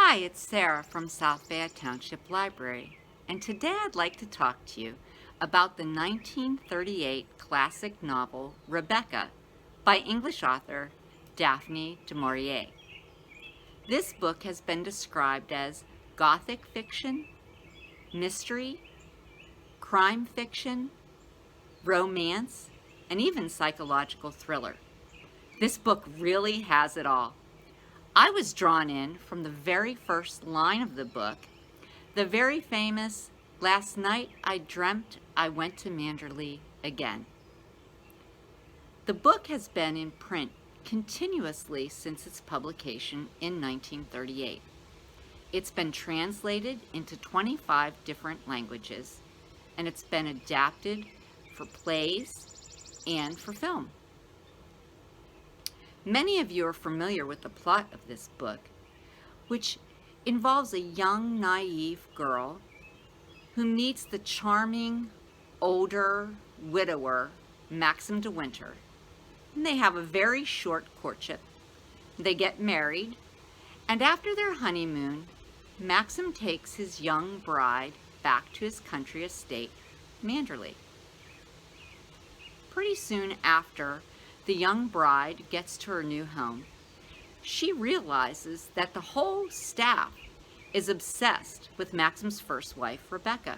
Hi, it's Sarah from South Fayette Township Library, and today I'd like to talk to you about the 1938 classic novel Rebecca by English author Daphne du Maurier. This book has been described as Gothic fiction, mystery, crime fiction, romance, and even psychological thriller. This book really has it all. I was drawn in from the very first line of the book, the very famous, "Last night I dreamt I went to Manderley again." The book has been in print continuously since its publication in 1938. It's been translated into 25 different languages, and it's been adapted for plays and for film. Many of you are familiar with the plot of this book, which involves a young, naive girl who meets the charming, older widower, Maxim de Winter. And they have a very short courtship. They get married, and after their honeymoon, Maxim takes his young bride back to his country estate, Manderley. Pretty soon after the young bride gets to her new home, she realizes that the whole staff is obsessed with Maxim's first wife, Rebecca,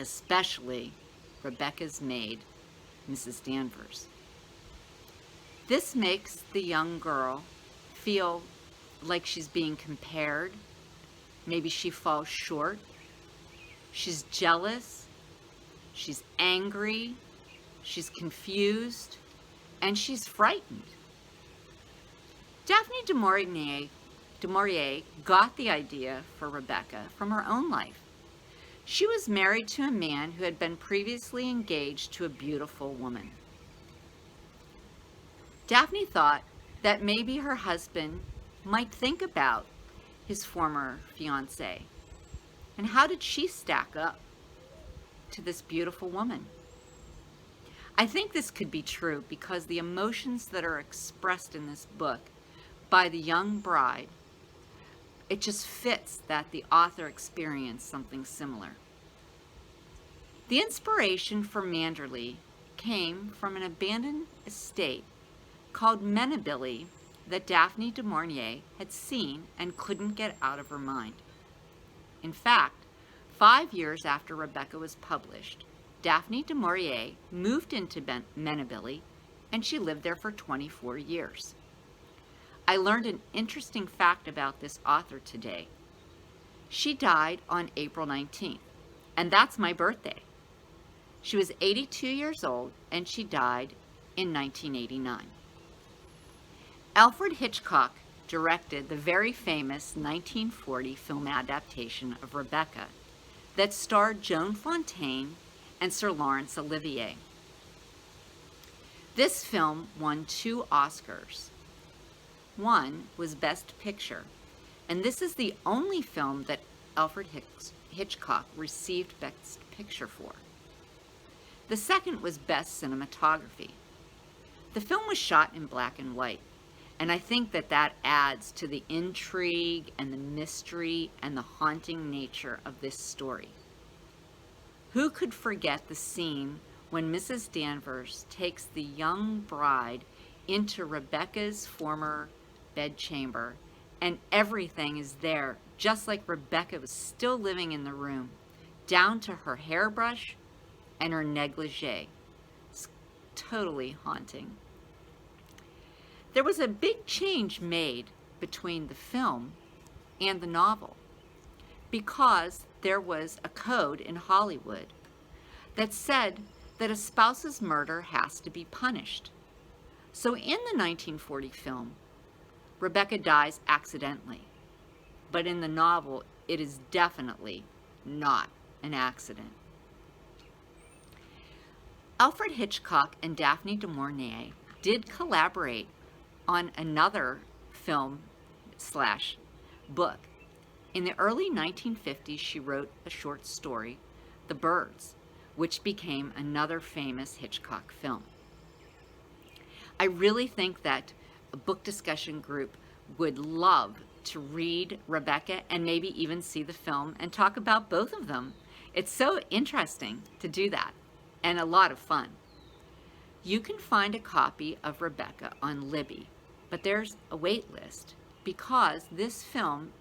especially Rebecca's maid, Mrs. Danvers. This makes the young girl feel like she's being compared. Maybe she falls short. She's jealous. She's angry. She's confused. And she's frightened. Daphne du Maurier got the idea for Rebecca from her own life. She was married to a man who had been previously engaged to a beautiful woman. Daphne thought that maybe her husband might think about his former fiancée. And how did she stack up to this beautiful woman? I think this could be true because the emotions that are expressed in this book by the young bride, it just fits that the author experienced something similar. The inspiration for Manderley came from an abandoned estate called Menabilly that Daphne du Maurier had seen and couldn't get out of her mind. In fact, 5 years after Rebecca was published, Daphne du Maurier moved into Menabilly, and she lived there for 24 years. I learned an interesting fact about this author today. She died on April 19th, and that's my birthday. She was 82 years old, and she died in 1989. Alfred Hitchcock directed the very famous 1940 film adaptation of Rebecca that starred Joan Fontaine and Sir Laurence Olivier. This film won 2 Oscars. One was Best Picture, and this is the only film that Alfred Hitchcock received Best Picture for. The second was Best Cinematography. The film was shot in black and white, and I think that adds to the intrigue and the mystery and the haunting nature of this story. Who could forget the scene when Mrs. Danvers takes the young bride into Rebecca's former bedchamber, and everything is there, just like Rebecca was still living in the room, down to her hairbrush and her negligee. It's totally haunting. There was a big change made between the film and the novel because there was a code in Hollywood that said that a spouse's murder has to be punished. So in the 1940 film, Rebecca dies accidentally, but in the novel, it is definitely not an accident. Alfred Hitchcock and Daphne du Maurier did collaborate on another film/book. In the early 1950s, she wrote a short story, The Birds, which became another famous Hitchcock film. I really think that a book discussion group would love to read Rebecca and maybe even see the film and talk about both of them. It's so interesting to do that and a lot of fun. You can find a copy of Rebecca on Libby, but there's a wait list because this film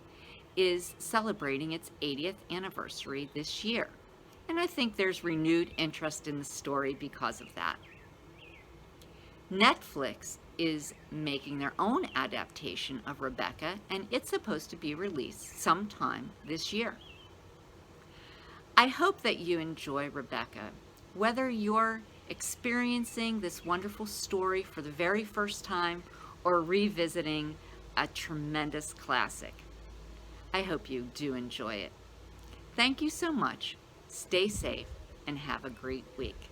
is celebrating its 80th anniversary this year. And I think there's renewed interest in the story because of that. Netflix is making their own adaptation of Rebecca, and it's supposed to be released sometime this year. I hope that you enjoy Rebecca, whether you're experiencing this wonderful story for the very first time or revisiting a tremendous classic. I hope you do enjoy it. Thank you so much. Stay safe and have a great week.